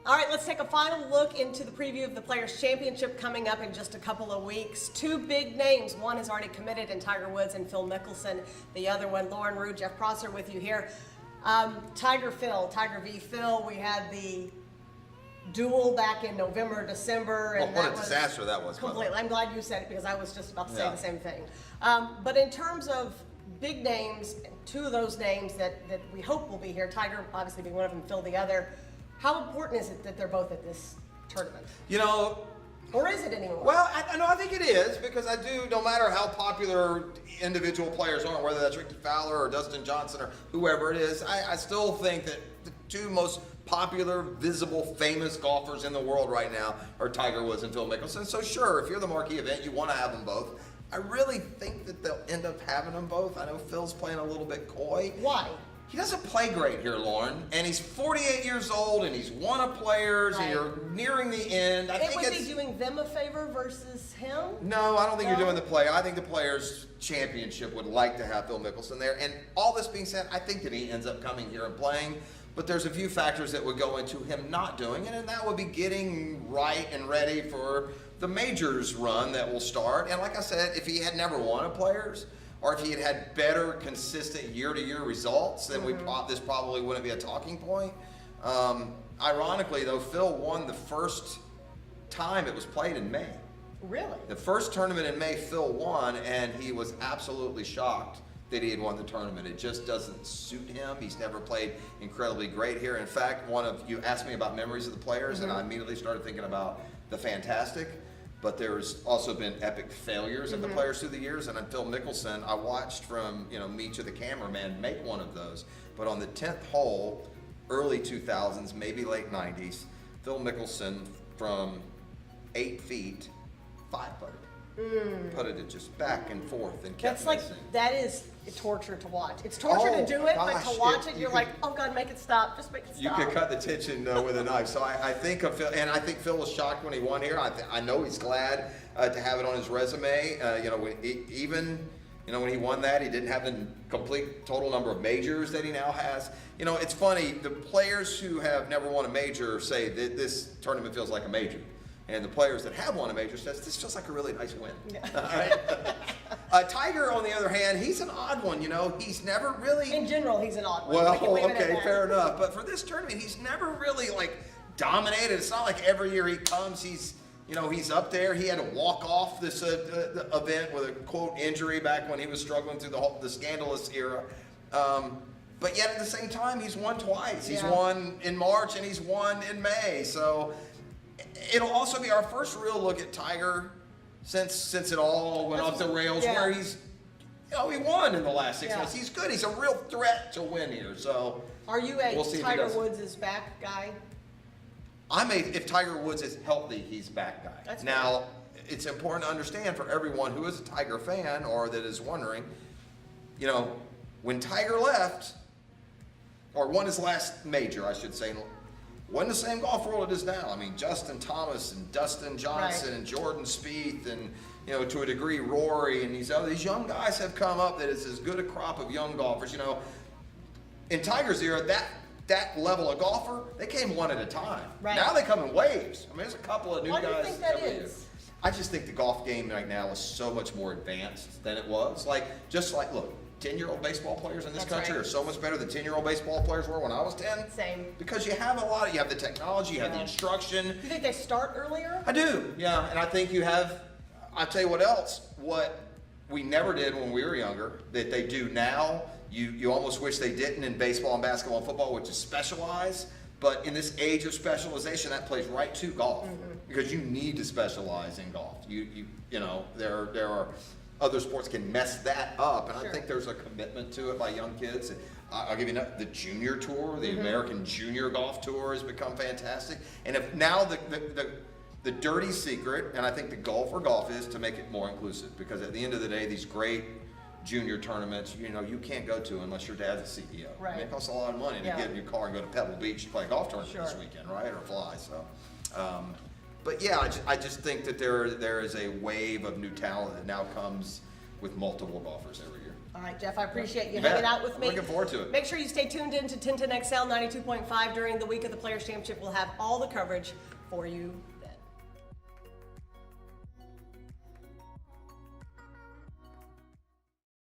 All right, let's take a final look into the preview of the Players' Championship coming up in just a couple of weeks. Two big names. One has already committed in Tiger Woods and Phil Mickelson. The other one, Lauren Rew, Jeff Prosser with you here. Tiger v. Phil. We had the duel back in November, December. And what a disaster that was. Completely. I'm glad you said it because I was just about to say the same thing. But in terms of big names, two of those names that we hope will be here, Tiger obviously being one of them, Phil the other, how important is it that they're both at this tournament? You know, or is it anymore? Well, I think it is, because I do, no matter how popular individual players are, whether that's Ricky Fowler or Dustin Johnson or whoever it is, I still think that the two most popular, visible, famous golfers in the world right now are Tiger Woods and Phil Mickelson. So sure, if you're the marquee event, you want to have them both. I really think that they'll end up having them both. I know Phil's playing a little bit coy. Why? He doesn't play great here, Lauren, and he's 48 years old, and he's won a Players, and you're nearing the end. I think would be doing them a favor versus him? No, I don't think you're doing the play. I think the Players' Championship would like to have Phil Mickelson there. And all this being said, I think that he ends up coming here and playing, but there's a few factors that would go into him not doing it, and that would be getting right and ready for the Majors run that will start. And like I said, if he had never won a Players, or if he had had better, consistent year-to-year results, then this probably wouldn't be a talking point. Ironically, though, Phil won the first time it was played in May. Really? The first tournament in May, Phil won, and he was absolutely shocked that he had won the tournament. It just doesn't suit him. He's never played incredibly great here. In fact, you asked me about memories of the Players, and I immediately started thinking about the Fantastic. But there's also been epic failures of the Players through the years. And on Phil Mickelson, I watched from me to the cameraman make one of those. But on the 10th hole, early 2000s, maybe late 90s, Phil Mickelson from 8 feet, 5-putted. Putted it just back and forth and kept missing. That is torture to watch. It's torture to do it, but to watch it, you're like, oh God, make it stop. Just make it stop. You could cut the tension with a knife. So I think of Phil, and I think Phil was shocked when he won here. I know he's glad to have it on his resume. When he won that, he didn't have the complete total number of majors that he now has. It's funny, the players who have never won a major say that this tournament feels like a major. And the players that have won a major says, this feels like a really nice win. Tiger, on the other hand, he's an odd one, He's never really... In general, he's an odd one. Well, okay, fair enough. But for this tournament, he's never really, dominated. It's not like every year he comes, he's up there. He had to walk off this event with a, quote, injury back when he was struggling through the scandalous era. But yet, at the same time, he's won twice. He's won in March, and he's won in May. So... it'll also be our first real look at Tiger since it all went off the rails, where he's, he won in the last 6 months. He's good. He's a real threat to win here. So are you a Tiger Woods is back guy? If Tiger Woods is healthy, he's back guy. Now, it's important to understand for everyone who is a Tiger fan or that is wondering, when Tiger left, or won his last major, I should say, wasn't the same golf world it is now. I mean, Justin Thomas and Dustin Johnson and Jordan Spieth and, to a degree, Rory and these young guys have come up that is as good a crop of young golfers. In Tiger's era, that level of golfer, they came one at a time. Right. Now they come in waves. I mean, there's a couple of new guys. Why do you think that is? I just think the golf game right now is so much more advanced than it was. Look, 10-year-old baseball players in this country are so much better than 10-year-old baseball players were when I was 10. Same. Because you have you have the technology, you have the instruction. You think they start earlier? I do, yeah. And I think you have, I'll tell you what else, what we never did when we were younger, that they do now, you almost wish they didn't in baseball and basketball and football, which is specialize. But in this age of specialization, that plays right to golf. Because you need to specialize in golf. There are other sports can mess that up, and I think there's a commitment to it by young kids. I'll give you the junior tour, the American Junior Golf Tour has become fantastic. And if now the dirty secret, and I think the goal for golf is to make it more inclusive, because at the end of the day, these great junior tournaments, you can't go to unless your dad's a CEO. Right. I mean, it costs a lot of money to get in your car and go to Pebble Beach to play a golf tournament this weekend, right, or fly. So. But yeah, I just think that there is a wave of new talent that now comes with multiple golfers every year. All right, Jeff, I appreciate you You bet. hanging out with me. Looking forward to it. Make sure you stay tuned in to 1010XL 92.5 during the week of the Players Championship. We'll have all the coverage for you